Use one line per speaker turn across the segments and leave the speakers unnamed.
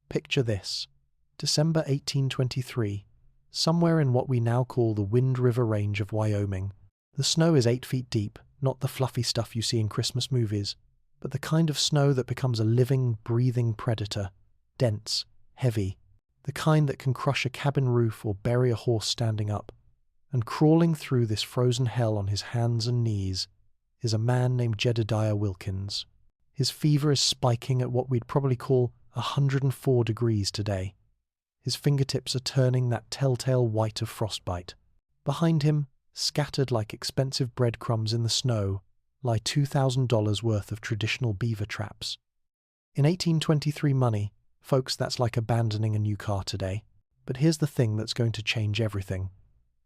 Picture this. December 1823. Somewhere in what we now call the Wind River Range of Wyoming. The snow is 8 feet deep, not the fluffy stuff you see in Christmas movies, but the kind of snow that becomes a living, breathing predator. Dense, heavy, the kind that can crush a cabin roof or bury a horse standing up. And crawling through this frozen hell on his hands and knees is a man named Jedediah Wilkins. His fever is spiking at what we'd probably call 104 degrees today. His fingertips are turning that telltale white of frostbite. Behind him, scattered like expensive breadcrumbs in the snow, lie $2,000 worth of traditional beaver traps. In 1823 money, folks, that's like abandoning a new car today. But here's the thing that's going to change everything.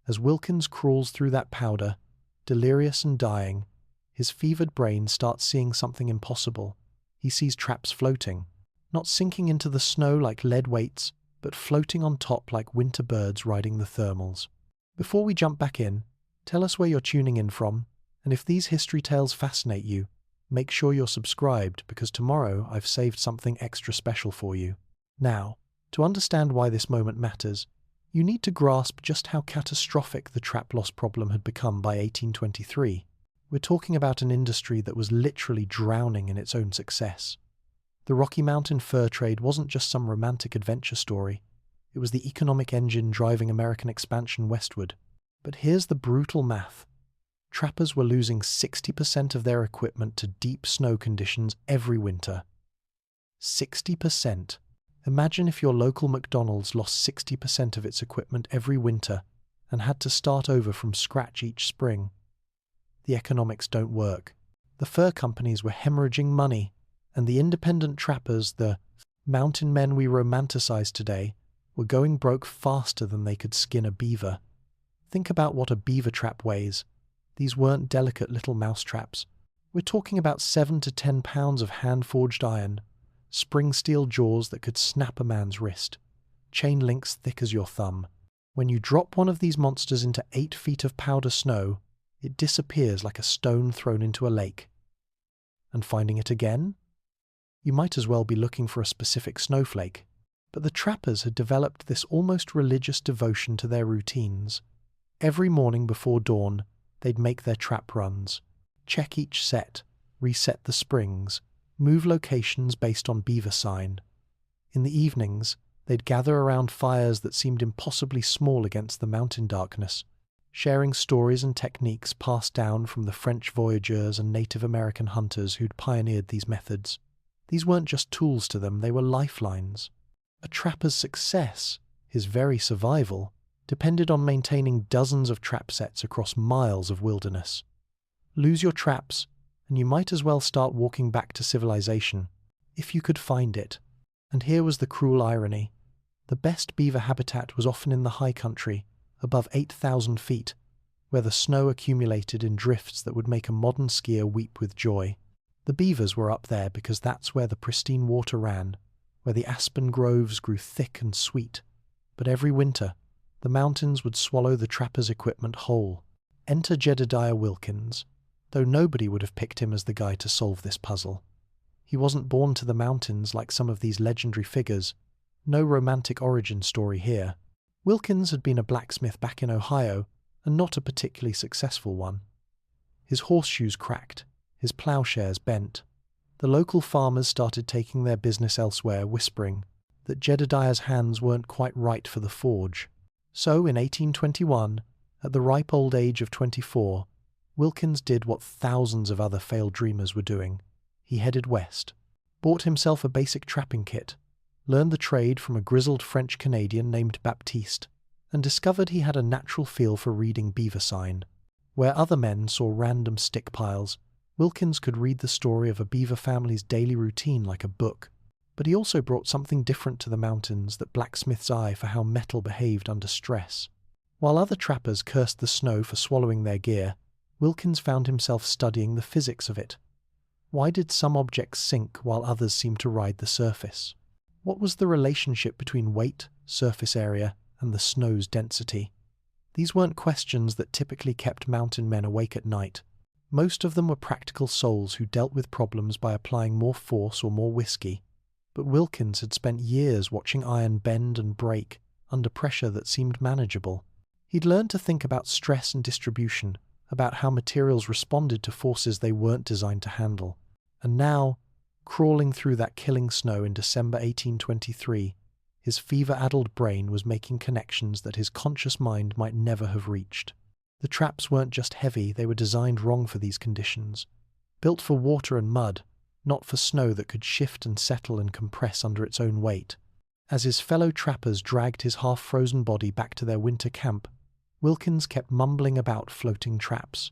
As Wilkins crawls through that powder, delirious and dying, his fevered brain starts seeing something impossible. He sees traps floating, not sinking into the snow like lead weights, but floating on top like winter birds riding the thermals. Before we jump back in, tell us where you're tuning in from, and if these history tales fascinate you, make sure you're subscribed because tomorrow I've saved something extra special for you. Now, to understand why this moment matters, you need to grasp just how catastrophic the trap loss problem had become by 1823. We're talking about an industry that was literally drowning in its own success. The Rocky Mountain fur trade wasn't just some romantic adventure story. It was the economic engine driving American expansion westward. But here's the brutal math. Trappers were losing 60% of their equipment to deep snow conditions every winter. 60%. Imagine if your local McDonald's lost 60% of its equipment every winter and had to start over from scratch each spring. The economics don't work. The fur companies were hemorrhaging money, and the independent trappers, the mountain men we romanticize today, were going broke faster than they could skin a beaver. Think about what a beaver trap weighs. These weren't delicate little mouse traps. We're talking about 7 to 10 pounds of hand-forged iron, spring steel jaws that could snap a man's wrist, chain links thick as your thumb. When you drop one of these monsters into 8 feet of powder snow, it disappears like a stone thrown into a lake. And finding it again? You might as well be looking for a specific snowflake. But the trappers had developed this almost religious devotion to their routines. Every morning before dawn, they'd make their trap runs, check each set, reset the springs, move locations based on beaver sign. In the evenings, they'd gather around fires that seemed impossibly small against the mountain darkness, sharing stories and techniques passed down from the French voyageurs and Native American hunters who'd pioneered these methods. These weren't just tools to them, they were lifelines. A trapper's success, his very survival, depended on maintaining dozens of trap sets across miles of wilderness. Lose your traps, and you might as well start walking back to civilization, if you could find it. And here was the cruel irony. The best beaver habitat was often in the high country, above 8,000 feet, where the snow accumulated in drifts that would make a modern skier weep with joy. The beavers were up there because that's where the pristine water ran, where the aspen groves grew thick and sweet. But every winter, the mountains would swallow the trappers' equipment whole. Enter Jedediah Wilkins, though nobody would have picked him as the guy to solve this puzzle. He wasn't born to the mountains like some of these legendary figures. No romantic origin story here. Wilkins had been a blacksmith back in Ohio, and not a particularly successful one. His horseshoes cracked, his plowshares bent. The local farmers started taking their business elsewhere, whispering that Jedediah's hands weren't quite right for the forge. So, in 1821, at the ripe old age of 24, Wilkins did what thousands of other failed dreamers were doing. He headed west, bought himself a basic trapping kit, learned the trade from a grizzled French-Canadian named Baptiste, and discovered he had a natural feel for reading beaver sign. Where other men saw random stick piles, Wilkins could read the story of a beaver family's daily routine like a book. But he also brought something different to the mountains, that blacksmith's eye for how metal behaved under stress. While other trappers cursed the snow for swallowing their gear, Wilkins found himself studying the physics of it. Why did some objects sink while others seemed to ride the surface? What was the relationship between weight, surface area, and the snow's density? These weren't questions that typically kept mountain men awake at night. Most of them were practical souls who dealt with problems by applying more force or more whiskey. But Wilkins had spent years watching iron bend and break under pressure that seemed manageable. He'd learned to think about stress and distribution, about how materials responded to forces they weren't designed to handle. And now, crawling through that killing snow in December 1823, his fever-addled brain was making connections that his conscious mind might never have reached. The traps weren't just heavy, they were designed wrong for these conditions. Built for water and mud, not for snow that could shift and settle and compress under its own weight. As his fellow trappers dragged his half-frozen body back to their winter camp, Wilkins kept mumbling about floating traps.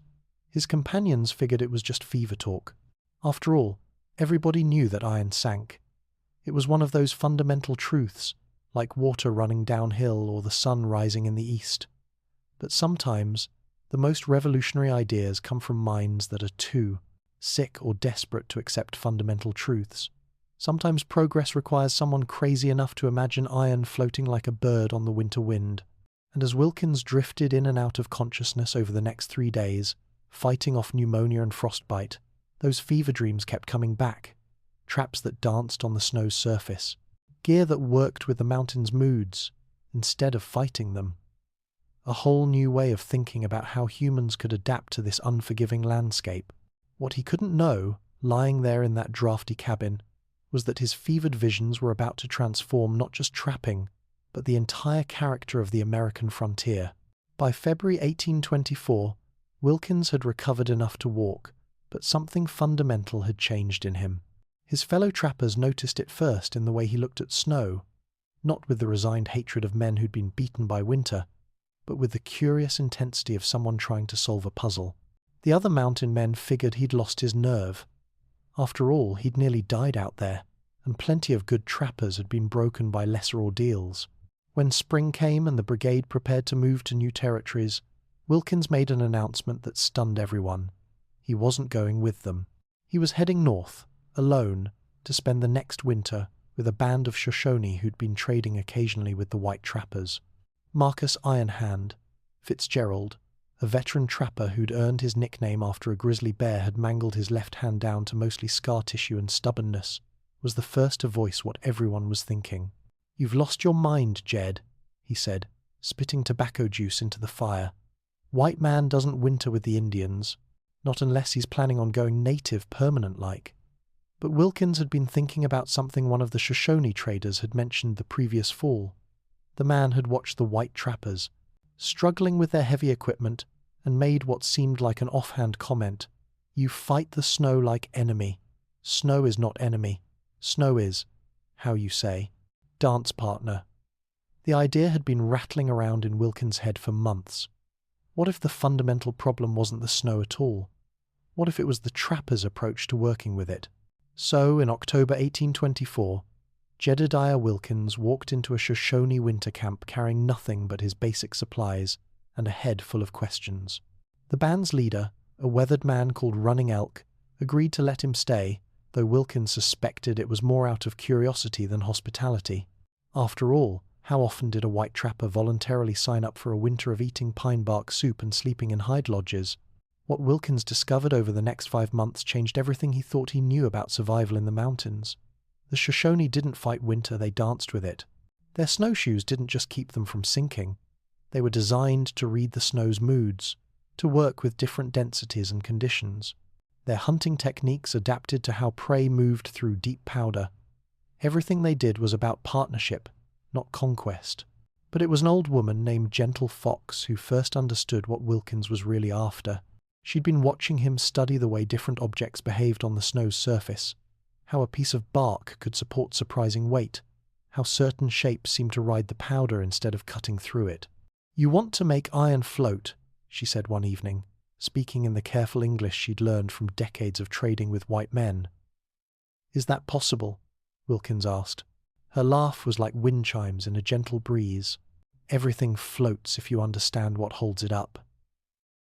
His companions figured it was just fever talk. After all, everybody knew that iron sank. It was one of those fundamental truths, like water running downhill or the sun rising in the east. But sometimes, the most revolutionary ideas come from minds that are too sick or desperate to accept fundamental truths. Sometimes progress requires someone crazy enough to imagine iron floating like a bird on the winter wind. And as Wilkins drifted in and out of consciousness over the next 3 days, fighting off pneumonia and frostbite, those fever dreams kept coming back. Traps that danced on the snow's surface. Gear that worked with the mountain's moods, instead of fighting them. A whole new way of thinking about how humans could adapt to this unforgiving landscape. What he couldn't know, lying there in that drafty cabin, was that his fevered visions were about to transform not just trapping, but the entire character of the American frontier. By February 1824, Wilkins had recovered enough to walk, but something fundamental had changed in him. His fellow trappers noticed it first in the way he looked at snow, not with the resigned hatred of men who'd been beaten by winter, but with the curious intensity of someone trying to solve a puzzle. The other mountain men figured he'd lost his nerve. After all, he'd nearly died out there, and plenty of good trappers had been broken by lesser ordeals. When spring came and the brigade prepared to move to new territories, Wilkins made an announcement that stunned everyone. He wasn't going with them. He was heading north, alone, to spend the next winter with a band of Shoshone who'd been trading occasionally with the white trappers. Marcus Ironhand Fitzgerald, a veteran trapper who'd earned his nickname after a grizzly bear had mangled his left hand down to mostly scar tissue and stubbornness, was the first to voice what everyone was thinking. "You've lost your mind, Jed," he said, spitting tobacco juice into the fire. "White man doesn't winter with the Indians, not unless he's planning on going native permanent-like." But Wilkins had been thinking about something one of the Shoshone traders had mentioned the previous fall. The man had watched the white trappers, struggling with their heavy equipment, and made what seemed like an offhand comment. "You fight the snow like enemy. Snow is not enemy. Snow is, how you say, dance partner." The idea had been rattling around in Wilkins' head for months. What if the fundamental problem wasn't the snow at all? What if it was the trappers' approach to working with it? So, in October 1824, Jedediah Wilkins walked into a Shoshone winter camp carrying nothing but his basic supplies and a head full of questions. The band's leader, a weathered man called Running Elk, agreed to let him stay, though Wilkins suspected it was more out of curiosity than hospitality. After all, how often did a white trapper voluntarily sign up for a winter of eating pine bark soup and sleeping in hide lodges? What Wilkins discovered over the next 5 months changed everything he thought he knew about survival in the mountains. The Shoshone didn't fight winter, they danced with it. Their snowshoes didn't just keep them from sinking. They were designed to read the snow's moods, to work with different densities and conditions. Their hunting techniques adapted to how prey moved through deep powder. Everything they did was about partnership, not conquest. But it was an old woman named Gentle Fox who first understood what Wilkins was really after. She'd been watching him study the way different objects behaved on the snow's surface, how a piece of bark could support surprising weight, how certain shapes seemed to ride the powder instead of cutting through it. "You want to make iron float," she said one evening, speaking in the careful English she'd learned from decades of trading with white men. "Is that possible?" Wilkins asked. Her laugh was like wind chimes in a gentle breeze. "Everything floats if you understand what holds it up."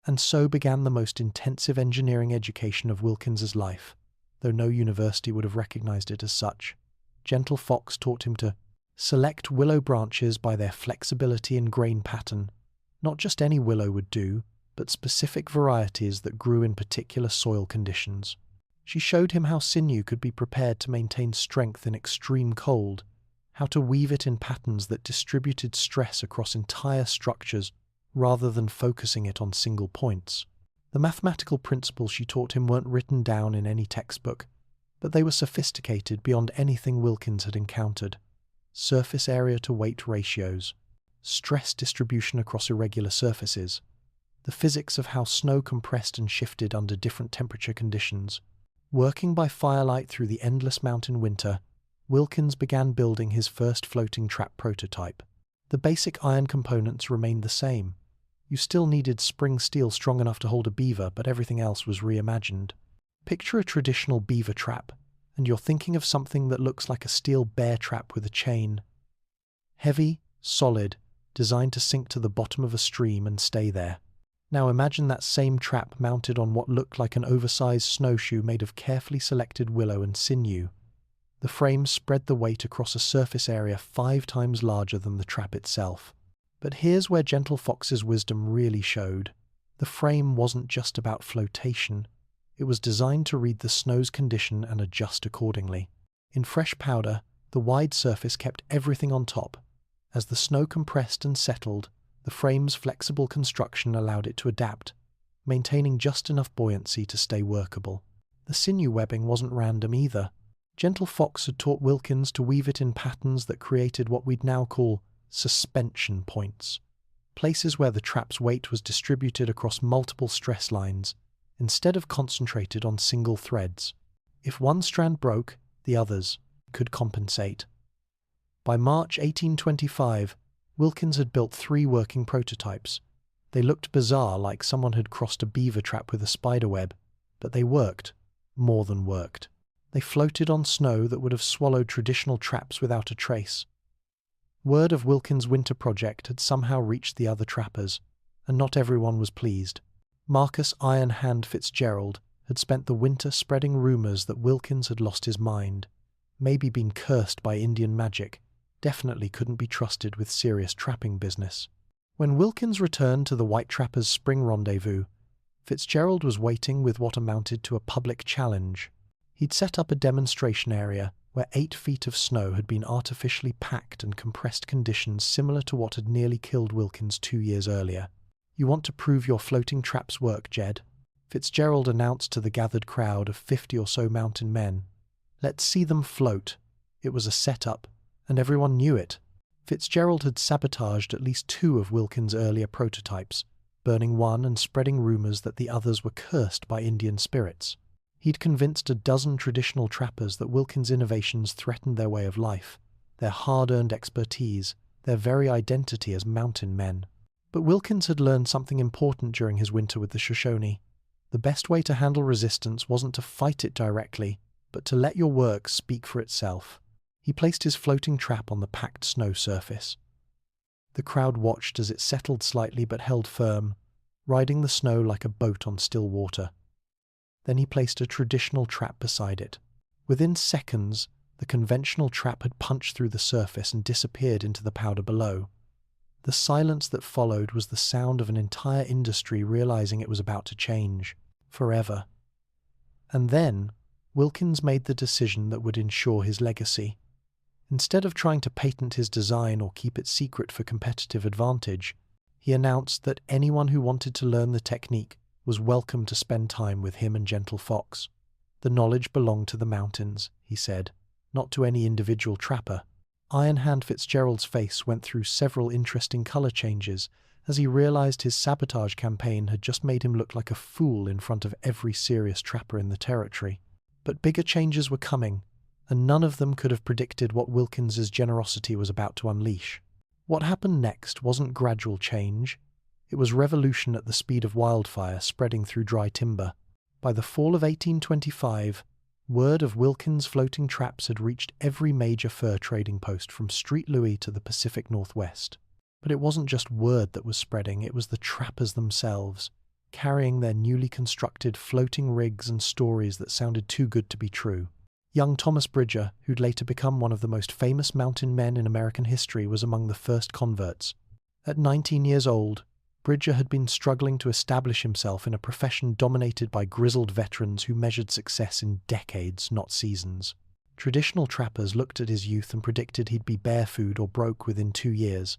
And so began the most intensive engineering education of Wilkins's life, though no university would have recognized it as such. Gentle Fox taught him to select willow branches by their flexibility and grain pattern. Not just any willow would do, but specific varieties that grew in particular soil conditions. She showed him how sinew could be prepared to maintain strength in extreme cold, how to weave it in patterns that distributed stress across entire structures rather than focusing it on single points. The mathematical principles she taught him weren't written down in any textbook, but they were sophisticated beyond anything Wilkins had encountered. Surface area to weight ratios, stress distribution across irregular surfaces, the physics of how snow compressed and shifted under different temperature conditions. Working by firelight through the endless mountain winter, Wilkins began building his first floating trap prototype. The basic iron components remained the same. You still needed spring steel strong enough to hold a beaver, but everything else was reimagined. Picture a traditional beaver trap, and you're thinking of something that looks like a steel bear trap with a chain. Heavy, solid, designed to sink to the bottom of a stream and stay there. Now imagine that same trap mounted on what looked like an oversized snowshoe made of carefully selected willow and sinew. The frame spread the weight across a surface area 5 times larger than the trap itself. But here's where Gentle Fox's wisdom really showed. The frame wasn't just about flotation. It was designed to read the snow's condition and adjust accordingly. In fresh powder, the wide surface kept everything on top. As the snow compressed and settled, the frame's flexible construction allowed it to adapt, maintaining just enough buoyancy to stay workable. The sinew webbing wasn't random either. Gentle Fox had taught Wilkins to weave it in patterns that created what we'd now call suspension points, places where the trap's weight was distributed across multiple stress lines, instead of concentrated on single threads. If one strand broke, the others could compensate. By March 1825, Wilkins had built 3 working prototypes. They looked bizarre, like someone had crossed a beaver trap with a spider web, but they worked, more than worked. They floated on snow that would have swallowed traditional traps without a trace. Word of Wilkins' winter project had somehow reached the other trappers, and not everyone was pleased. Marcus Iron Hand Fitzgerald had spent the winter spreading rumors that Wilkins had lost his mind, maybe been cursed by Indian magic, definitely couldn't be trusted with serious trapping business. When Wilkins returned to the White Trappers' spring rendezvous, Fitzgerald was waiting with what amounted to a public challenge. He'd set up a demonstration area where 8 feet of snow had been artificially packed in compressed conditions similar to what had nearly killed Wilkins 2 years earlier. "You want to prove your floating traps work, Jed?" Fitzgerald announced to the gathered crowd of 50 or so mountain men. "Let's see them float." It was a setup, and everyone knew it. Fitzgerald had sabotaged at least 2 of Wilkins' earlier prototypes, burning one and spreading rumors that the others were cursed by Indian spirits. He'd convinced a dozen traditional trappers that Wilkins' innovations threatened their way of life, their hard-earned expertise, their very identity as mountain men. But Wilkins had learned something important during his winter with the Shoshone. The best way to handle resistance wasn't to fight it directly, but to let your work speak for itself. He placed his floating trap on the packed snow surface. The crowd watched as it settled slightly but held firm, riding the snow like a boat on still water. Then he placed a traditional trap beside it. Within seconds, the conventional trap had punched through the surface and disappeared into the powder below. The silence that followed was the sound of an entire industry realizing it was about to change, forever. And then, Wilkins made the decision that would ensure his legacy. Instead of trying to patent his design or keep it secret for competitive advantage, he announced that anyone who wanted to learn the technique was welcome to spend time with him and Gentle Fox. The knowledge belonged to the mountains, he said, not to any individual trapper. Iron Hand Fitzgerald's face went through several interesting color changes as he realized his sabotage campaign had just made him look like a fool in front of every serious trapper in the territory. But bigger changes were coming, and none of them could have predicted what Wilkins's generosity was about to unleash. What happened next wasn't gradual change. It was revolution at the speed of wildfire spreading through dry timber. By the fall of 1825, word of Wilkins' floating traps had reached every major fur trading post from Street Louis to the Pacific Northwest. But it wasn't just word that was spreading, it was the trappers themselves, carrying their newly constructed floating rigs and stories that sounded too good to be true. Young Thomas Bridger, who'd later become one of the most famous mountain men in American history, was among the first converts. At 19 years old, Bridger had been struggling to establish himself in a profession dominated by grizzled veterans who measured success in decades, not seasons. Traditional trappers looked at his youth and predicted he'd be bear food or broke within 2 years.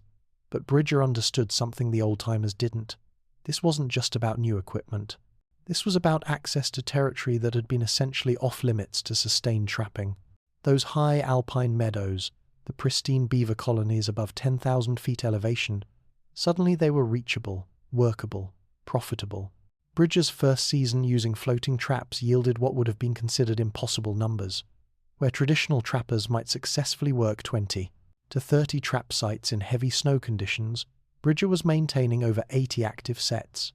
But Bridger understood something the old-timers didn't. This wasn't just about new equipment. This was about access to territory that had been essentially off-limits to sustained trapping. Those high alpine meadows, the pristine beaver colonies above 10,000 feet elevation, suddenly they were reachable, workable, profitable. Bridger's first season using floating traps yielded what would have been considered impossible numbers. Where traditional trappers might successfully work 20 to 30 trap sites in heavy snow conditions, Bridger was maintaining over 80 active sets.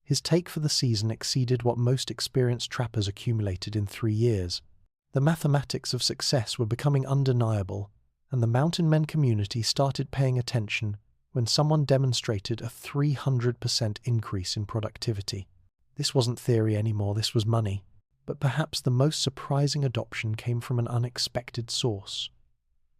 His take for the season exceeded what most experienced trappers accumulated in 3 years. The mathematics of success were becoming undeniable, and the mountain men community started paying attention when someone demonstrated a 300% increase in productivity. This wasn't theory anymore, this was money. But perhaps the most surprising adoption came from an unexpected source.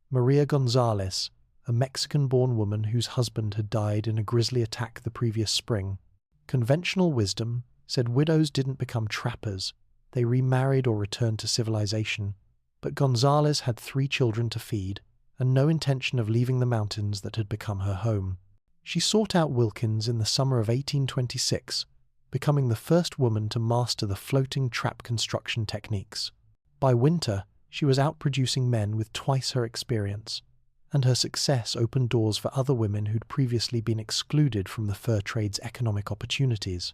Maria Gonzalez, a Mexican-born woman whose husband had died in a grisly attack the previous spring. Conventional wisdom said widows didn't become trappers, they remarried or returned to civilization. But Gonzalez had 3 children to feed, and no intention of leaving the mountains that had become her home. She sought out Wilkins in the summer of 1826, becoming the first woman to master the floating trap construction techniques. By winter, she was outproducing men with twice her experience, and her success opened doors for other women who'd previously been excluded from the fur trade's economic opportunities.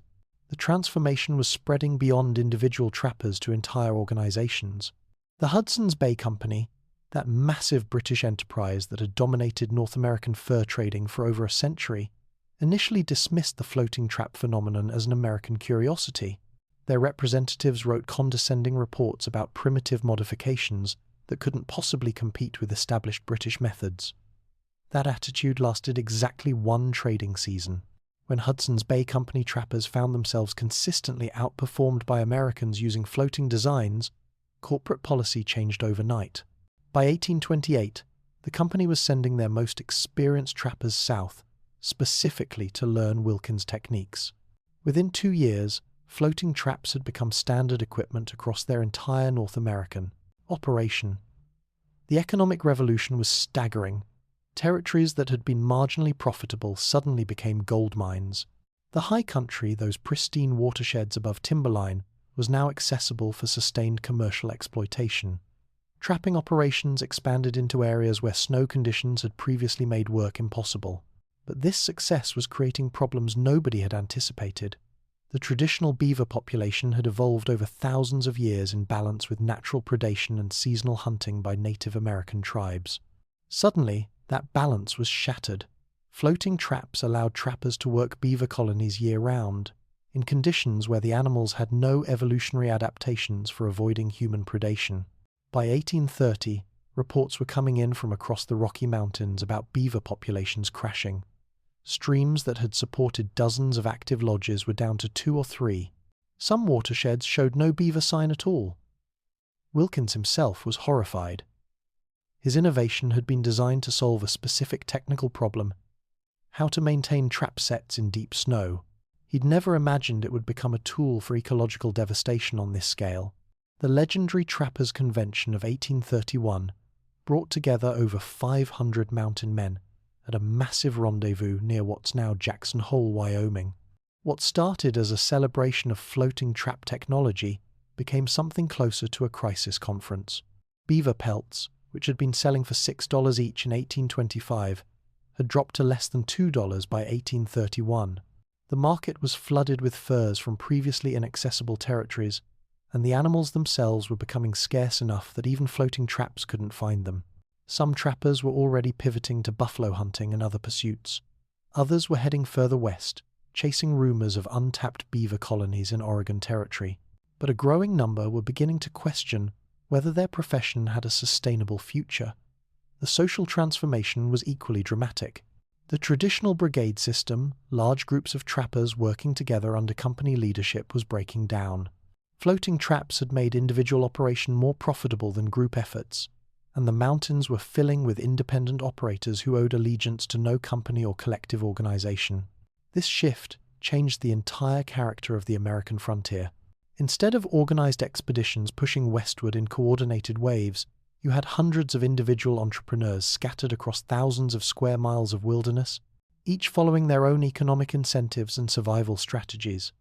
The transformation was spreading beyond individual trappers to entire organizations. The Hudson's Bay Company, that massive British enterprise that had dominated North American fur trading for over a century, initially dismissed the floating trap phenomenon as an American curiosity. Their representatives wrote condescending reports about primitive modifications that couldn't possibly compete with established British methods. That attitude lasted exactly 1 trading season. When Hudson's Bay Company trappers found themselves consistently outperformed by Americans using floating designs, corporate policy changed overnight. By 1828, the company was sending their most experienced trappers south, specifically to learn Wilkins' techniques. Within 2 years, floating traps had become standard equipment across their entire North American operation. The economic revolution was staggering. Territories that had been marginally profitable suddenly became gold mines. The high country, those pristine watersheds above timberline, was now accessible for sustained commercial exploitation. Trapping operations expanded into areas where snow conditions had previously made work impossible. But this success was creating problems nobody had anticipated. The traditional beaver population had evolved over thousands of years in balance with natural predation and seasonal hunting by Native American tribes. Suddenly, that balance was shattered. Floating traps allowed trappers to work beaver colonies year-round, in conditions where the animals had no evolutionary adaptations for avoiding human predation. By 1830, reports were coming in from across the Rocky Mountains about beaver populations crashing. Streams that had supported dozens of active lodges were down to 2 or 3. Some watersheds showed no beaver sign at all. Wilkins himself was horrified. His innovation had been designed to solve a specific technical problem: how to maintain trap sets in deep snow. He'd never imagined it would become a tool for ecological devastation on this scale. The legendary Trappers' Convention of 1831 brought together over 500 mountain men at a massive rendezvous near what's now Jackson Hole, Wyoming. What started as a celebration of floating trap technology became something closer to a crisis conference. Beaver pelts, which had been selling for $6 each in 1825, had dropped to less than $2 by 1831. The market was flooded with furs from previously inaccessible territories, and the animals themselves were becoming scarce enough that even floating traps couldn't find them. Some trappers were already pivoting to buffalo hunting and other pursuits. Others were heading further west, chasing rumors of untapped beaver colonies in Oregon Territory. But a growing number were beginning to question whether their profession had a sustainable future. The social transformation was equally dramatic. The traditional brigade system, large groups of trappers working together under company leadership, was breaking down. Floating traps had made individual operation more profitable than group efforts, and the mountains were filling with independent operators who owed allegiance to no company or collective organization. This shift changed the entire character of the American frontier. Instead of organized expeditions pushing westward in coordinated waves, you had hundreds of individual entrepreneurs scattered across thousands of square miles of wilderness, each following their own economic incentives and survival strategies.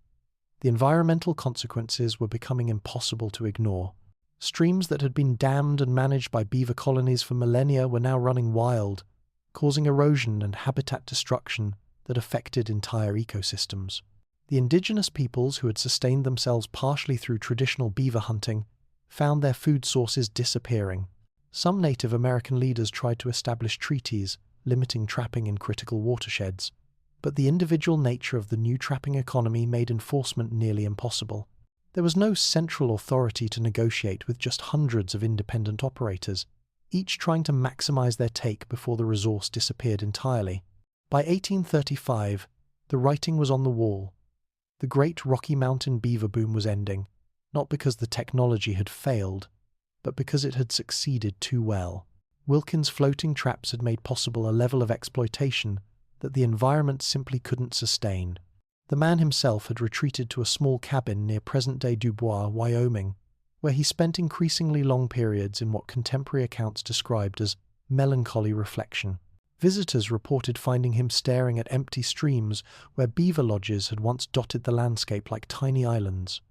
The environmental consequences were becoming impossible to ignore. Streams that had been dammed and managed by beaver colonies for millennia were now running wild, causing erosion and habitat destruction that affected entire ecosystems. The indigenous peoples who had sustained themselves partially through traditional beaver hunting found their food sources disappearing. Some Native American leaders tried to establish treaties limiting trapping in critical watersheds, but the individual nature of the new trapping economy made enforcement nearly impossible. There was no central authority to negotiate with just hundreds of independent operators, each trying to maximize their take before the resource disappeared entirely. By 1835, the writing was on the wall. The great Rocky Mountain beaver boom was ending, not because the technology had failed, but because it had succeeded too well. Wilkins' floating traps had made possible a level of exploitation that the environment simply couldn't sustain. The man himself had retreated to a small cabin near present-day Dubois, Wyoming, where he spent increasingly long periods in what contemporary accounts described as melancholy reflection. Visitors reported finding him staring at empty streams where beaver lodges had once dotted the landscape like tiny islands.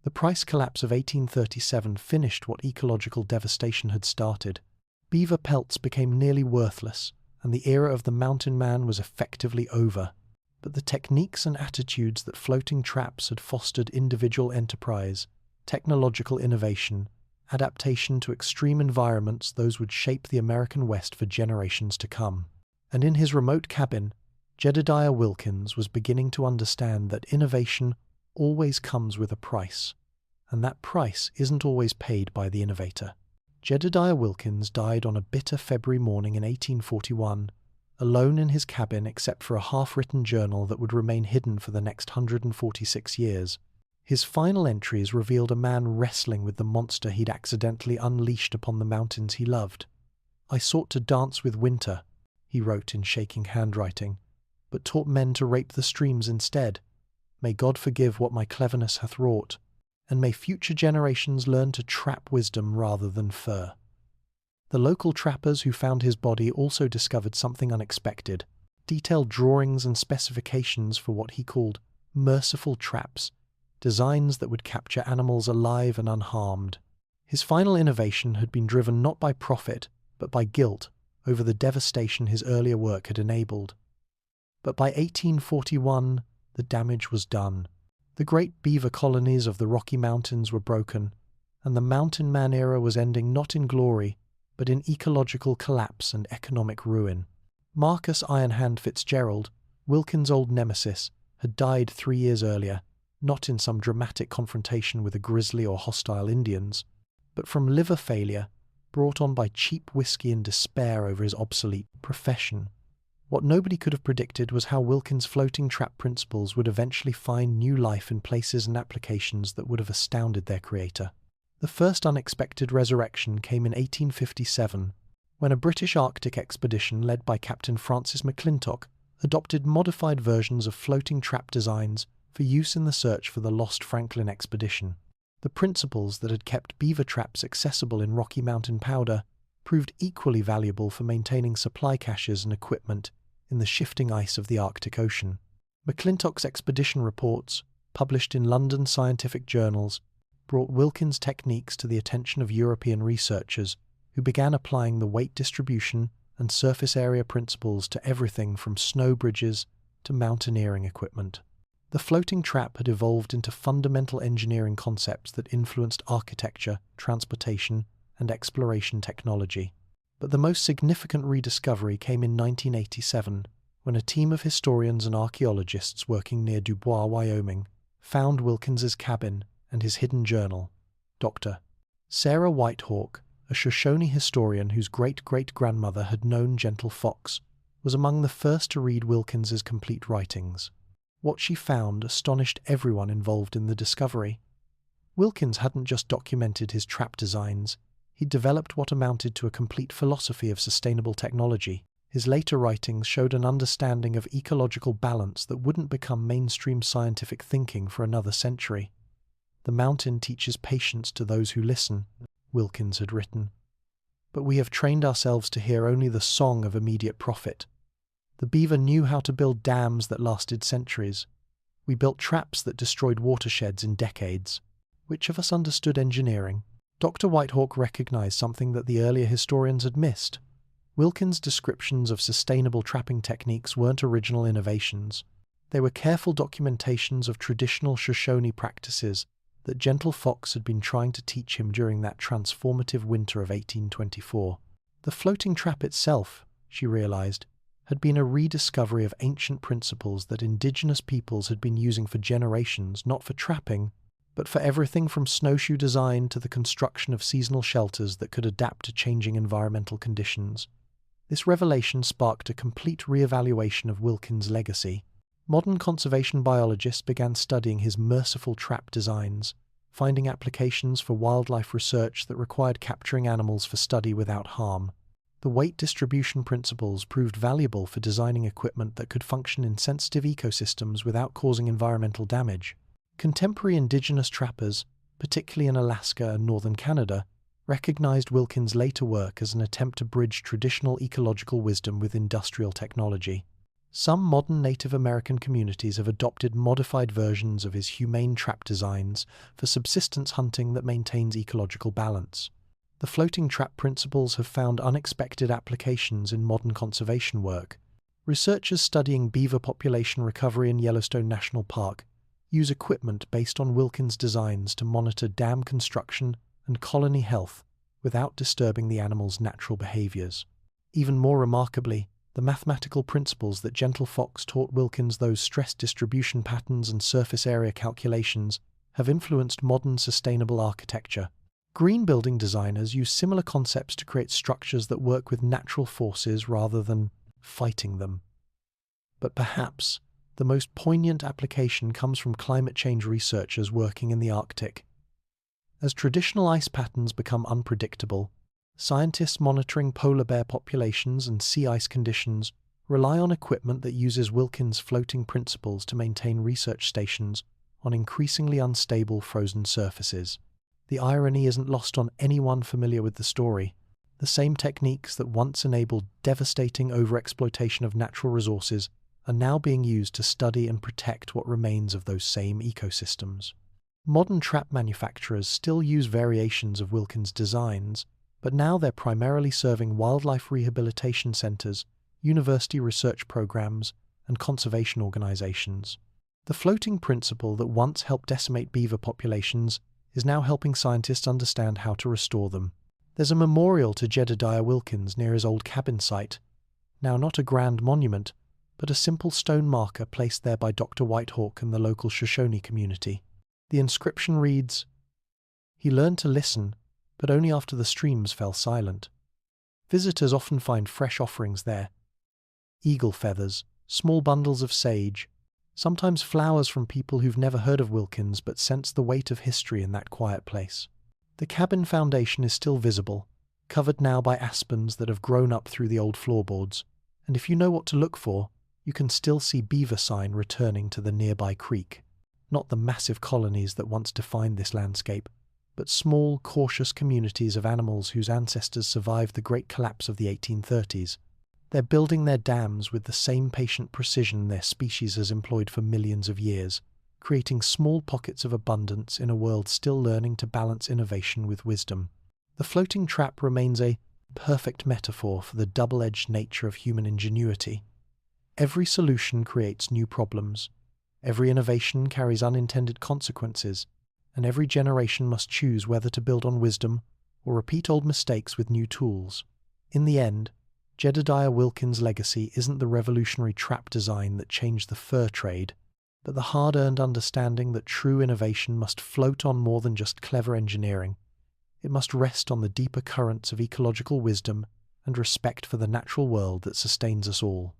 The price collapse of 1837 finished what ecological devastation had started. Beaver pelts became nearly worthless, and the era of the mountain man was effectively over. But the techniques and attitudes that floating traps had fostered individual enterprise, technological innovation, adaptation to extreme environments, those would shape the American West for generations to come. And in his remote cabin, Jedediah Wilkins was beginning to understand that innovation always comes with a price, and that price isn't always paid by the innovator. Jedediah Wilkins died on a bitter February morning in 1841, alone in his cabin except for a half-written journal that would remain hidden for the next 146 years. His final entries revealed a man wrestling with the monster he'd accidentally unleashed upon the mountains he loved. "I sought to dance with winter," he wrote in shaking handwriting, "but taught men to rape the streams instead. May God forgive what my cleverness hath wrought, and may future generations learn to trap wisdom rather than fur." The local trappers who found his body also discovered something unexpected: detailed drawings and specifications for what he called merciful traps, designs that would capture animals alive and unharmed. His final innovation had been driven not by profit, but by guilt over the devastation his earlier work had enabled. But by 1841, the damage was done. The great beaver colonies of the Rocky Mountains were broken, and the mountain man era was ending not in glory, but in ecological collapse and economic ruin. Marcus Ironhand Fitzgerald, Wilkins' old nemesis, had died 3 years earlier, not in some dramatic confrontation with a grizzly or hostile Indians, but from liver failure brought on by cheap whiskey and despair over his obsolete profession. What nobody could have predicted was how Wilkins' floating trap principles would eventually find new life in places and applications that would have astounded their creator. The first unexpected resurrection came in 1857, when a British Arctic expedition led by Captain Francis McClintock adopted modified versions of floating trap designs for use in the search for the lost Franklin expedition. The principles that had kept beaver traps accessible in Rocky Mountain powder proved equally valuable for maintaining supply caches and equipment in the shifting ice of the Arctic Ocean. McClintock's expedition reports, published in London scientific journals, brought Wilkins' techniques to the attention of European researchers, who began applying the weight distribution and surface area principles to everything from snow bridges to mountaineering equipment. The floating trap had evolved into fundamental engineering concepts that influenced architecture, transportation, and exploration technology. But the most significant rediscovery came in 1987, when a team of historians and archaeologists working near Dubois, Wyoming, found Wilkins's cabin and his hidden journal. Dr. Sarah Whitehawk, a Shoshone historian whose great-great-grandmother had known Gentle Fox, was among the first to read Wilkins's complete writings. What she found astonished everyone involved in the discovery. Wilkins hadn't just documented his trap designs, he'd developed what amounted to a complete philosophy of sustainable technology. His later writings showed an understanding of ecological balance that wouldn't become mainstream scientific thinking for another century. "The mountain teaches patience to those who listen," Wilkins had written. "But we have trained ourselves to hear only the song of immediate profit. The beaver knew how to build dams that lasted centuries. We built traps that destroyed watersheds in decades. Which of us understood engineering?" Dr. Whitehawk recognized something that the earlier historians had missed. Wilkins' descriptions of sustainable trapping techniques weren't original innovations. They were careful documentations of traditional Shoshone practices that Gentle Fox had been trying to teach him during that transformative winter of 1824. The floating trap itself, she realized, had been a rediscovery of ancient principles that indigenous peoples had been using for generations, not for trapping, but for everything from snowshoe design to the construction of seasonal shelters that could adapt to changing environmental conditions. This revelation sparked a complete re-evaluation of Wilkins' legacy. Modern conservation biologists began studying his merciful trap designs, finding applications for wildlife research that required capturing animals for study without harm. The weight distribution principles proved valuable for designing equipment that could function in sensitive ecosystems without causing environmental damage. Contemporary indigenous trappers, particularly in Alaska and northern Canada, recognized Wilkins' later work as an attempt to bridge traditional ecological wisdom with industrial technology. Some modern Native American communities have adopted modified versions of his humane trap designs for subsistence hunting that maintains ecological balance. The floating trap principles have found unexpected applications in modern conservation work. Researchers studying beaver population recovery in Yellowstone National Park use equipment based on Wilkins' designs to monitor dam construction and colony health without disturbing the animals' natural behaviors. Even more remarkably, the mathematical principles that Gentle Fox taught Wilkins, those stress distribution patterns and surface area calculations, have influenced modern sustainable architecture. Green building designers use similar concepts to create structures that work with natural forces rather than fighting them. But perhaps the most poignant application comes from climate change researchers working in the Arctic. As traditional ice patterns become unpredictable, scientists monitoring polar bear populations and sea ice conditions rely on equipment that uses Wilkins' floating principles to maintain research stations on increasingly unstable frozen surfaces. The irony isn't lost on anyone familiar with the story. The same techniques that once enabled devastating overexploitation of natural resources are now being used to study and protect what remains of those same ecosystems. Modern trap manufacturers still use variations of Wilkins' designs, but now they're primarily serving wildlife rehabilitation centers, university research programs, and conservation organizations. The floating principle that once helped decimate beaver populations is now helping scientists understand how to restore them. There's a memorial to Jedediah Wilkins near his old cabin site, now not a grand monument, but a simple stone marker placed there by Dr. Whitehawk and the local Shoshone community. The inscription reads, "He learned to listen, but only after the streams fell silent. Visitors often find fresh offerings there. Eagle feathers, small bundles of sage, sometimes flowers from people who've never heard of Wilkins but sense the weight of history in that quiet place." The cabin foundation is still visible, covered now by aspens that have grown up through the old floorboards, and if you know what to look for, you can still see beaver sign returning to the nearby creek. Not the massive colonies that once defined this landscape, but small, cautious communities of animals whose ancestors survived the great collapse of the 1830s. They're building their dams with the same patient precision their species has employed for millions of years, creating small pockets of abundance in a world still learning to balance innovation with wisdom. The floating trap remains a perfect metaphor for the double-edged nature of human ingenuity. Every solution creates new problems. Every innovation carries unintended consequences, and every generation must choose whether to build on wisdom or repeat old mistakes with new tools. In the end, Jedediah Wilkins' legacy isn't the revolutionary trap design that changed the fur trade, but the hard-earned understanding that true innovation must float on more than just clever engineering. It must rest on the deeper currents of ecological wisdom and respect for the natural world that sustains us all.